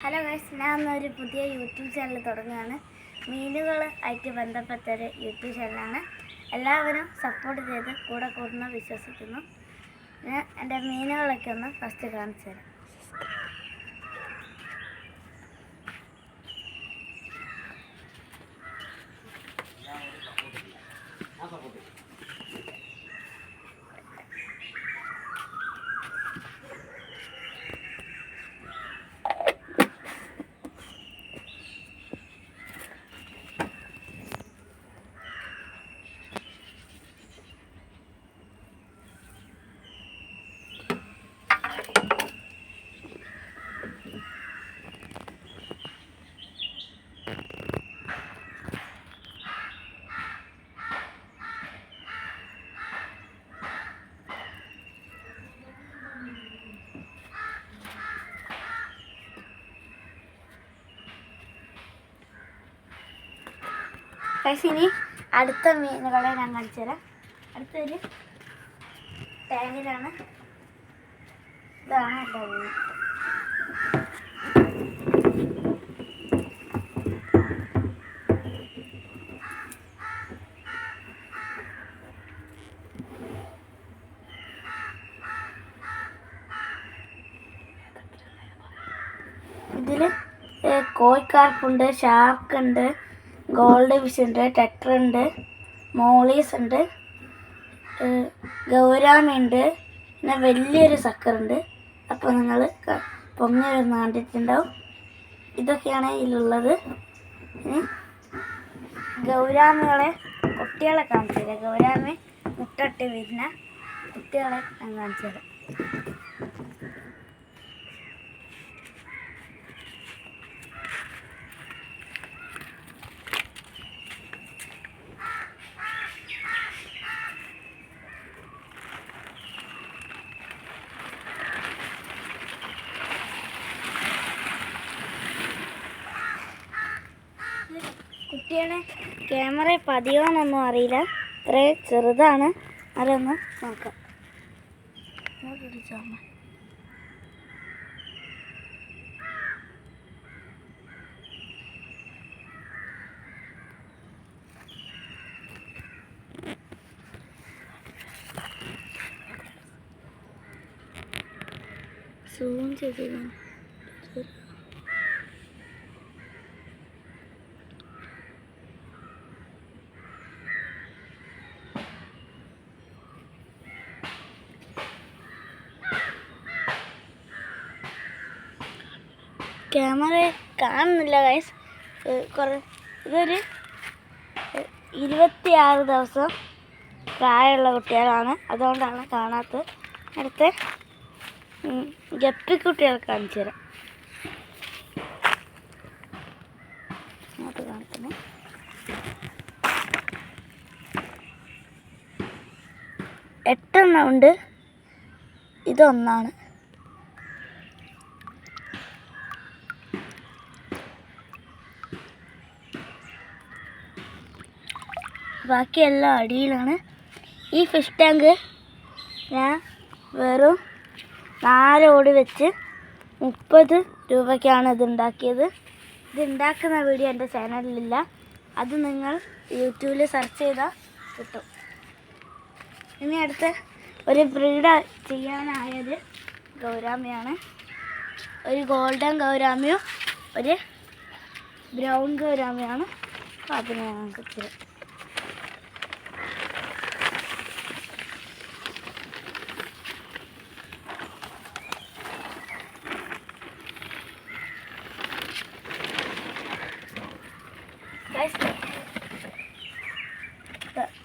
Hello guys, ഞാൻ ഒരു പുതിയ യൂട്യൂബ് ചാനൽ തുടങ്ങുകയാണ്. മീനുകൾ ആയിട്ട് ബന്ധപ്പെട്ടൊരു യൂട്യൂബ് ചാനലാണ്. എല്ലാവരും സപ്പോർട്ട് ചെയ്ത് കൂടെ കൂടുന്ന വിശ്വസിക്കുന്നു. ഞാൻ എൻ്റെ മീനുകളൊക്കെ ഒന്ന് ഫസ്റ്റ് കാണിച്ചു തരാം. ഇനി അടുത്ത മീനുകളെ ഞാൻ കാണിച്ചു തരാം. അടുത്തൊരു ടാങ്കിലാണ്. ഇതാണ് എൻ്റെ മീൻ. ഇതിൽ കോഴിക്കാർപ്പുണ്ട്, ഷാർക്കുണ്ട്, ഗോൾഡ് ഫിഷ് ഉണ്ട്, ടെട്ര ഉണ്ട്, മോളീസ് ഉണ്ട്, ഗൗരാമി ഉണ്ട്, പിന്നെ വലിയൊരു സക്കറുണ്ട്. അപ്പോൾ നിങ്ങൾ പൊങ്ങി വരുന്ന കണ്ടിട്ടുണ്ടാവും. ഇതൊക്കെയാണ് ഇതിലുള്ളത്. ഗൗരാമികളെ കുട്ടികളെ കാണിച്ചു തരാം. ഗൗരാമി മുട്ടട്ട് വരുന്ന കുട്ടികളെ ഞാൻ കാണിച്ചു തരാം. കുട്ടികളെ ക്യാമറ പതിയോന്നൊന്നും അറിയില്ല, ഇത്രേ ചെറുതാണ്. അതൊന്ന് നോക്കാം. സൂം ചെയ്ത് ക്യാമറ കാണുന്നില്ല ഗൈസ്. ഇതൊരു 26 ദിവസം പ്രായമുള്ള കുട്ടികളാണ്, അതുകൊണ്ടാണ് കാണാത്തത്. അടുത്ത ഗപ്പി കുട്ടികളെ കാണിച്ചു തരാം. അത് കാണിക്കുന്നത് 8 എണ്ണം ഉണ്ട്. ഇതൊന്നാണ്. ബാക്കിയെല്ലാം അടിയിലാണ്. ഈ ഫിഷ് ടാങ്ക് ഞാൻ വെറും 4 ഓട് വെച്ച് 30 രൂപയ്ക്കാണ് ഇതുണ്ടാക്കിയത്. ഇതുണ്ടാക്കുന്ന വീഡിയോ എൻ്റെ ചാനലിലില്ല, അത് നിങ്ങൾ യൂട്യൂബിൽ സെർച്ച് ചെയ്താൽ കിട്ടും. ഇനി അടുത്ത് ഒരു ബ്രീഡ് ചെയ്യാനായത് ഗൗരാമിയാണ്. ഒരു ഗോൾഡൻ ഗൗരാമിയും ഒരു ബ്രൗൺ ഗൗരാമിയാണ്. അപ്പോൾ അതിനെ ഞങ്ങൾക്ക് ഇച്ചിരി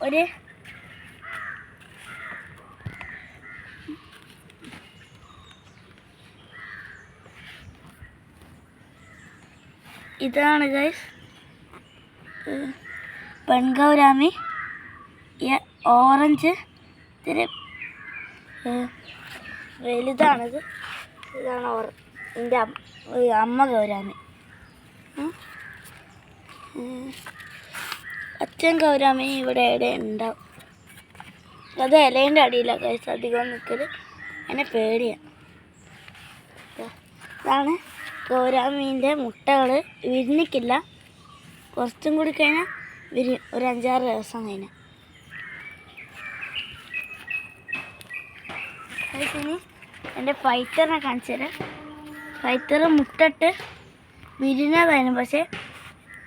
ഒരു ഇതാണ് ഗൈസ് പെൺഗൗരാമി. ഓറഞ്ച് ഇത്തിരി വലുതാണിത്. ഇതാണ് എൻ്റെ അമ്മ ഗൗരാമി. അച്ഛൻ ഗൗരാമി ഇവിടെ എവിടെ ഉണ്ടാവും. അത് ഇലേൻ്റെ അടിയിലാണ് ഗൈസ് അധികം നിൽക്കൽ. എന്നെ പേടിയാണ്. ഇതാണ് ഗൗരാമീൻ്റെ മുട്ടകൾ വിരിഞ്ഞിക്കില്ല. കുറച്ചും കൂടി കഴിഞ്ഞാൽ ഒരു 5-6 ദിവസം കഴിഞ്ഞാൽ. ഇനി എൻ്റെ ഫൈറ്ററിനെ കാണിച്ചു തരാം. ഫൈറ്റർ മുട്ടിട്ട് വിരിഞ്ഞതായിരുന്നു. പക്ഷേ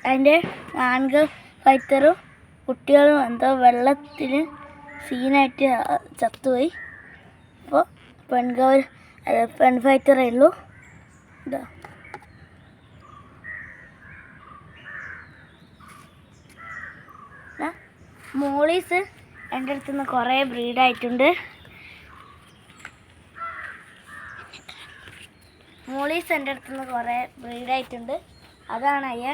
അതിൻ്റെ ആൺകൾ ഫൈറ്ററും കുട്ടികളും എന്തോ വെള്ളത്തിന് സീനായിട്ട് ചത്തുപോയി. അപ്പോൾ പെൺ ഫൈറ്ററേ ഉള്ളൂ. ഇതാ മോളീസ് എൻ്റെ അടുത്ത് നിന്ന് കുറേ ബ്രീഡായിട്ടുണ്ട്. അതാണ് അയ്യ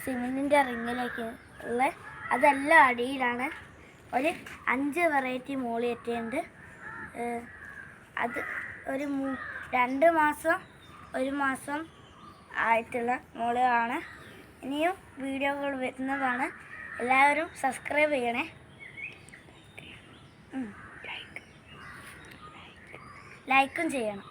സിമെൻറ്റിൻ്റെ റിങ്ങിലേക്ക് ഉള്ള. അതെല്ലാം അടിയിലാണ്. ഒരു 5 വെറൈറ്റി മോളിയൊക്കെയുണ്ട്. അത് ഒരു 2 മാസം 1 മാസം ആയിട്ടുള്ള മോളുകളാണ്. ഇനിയും വീഡിയോകൾ വരുന്നതാണ്. എല്ലാവരും സബ്സ്ക്രൈബ് ചെയ്യണേ. ലൈക്കും ചെയ്യണം.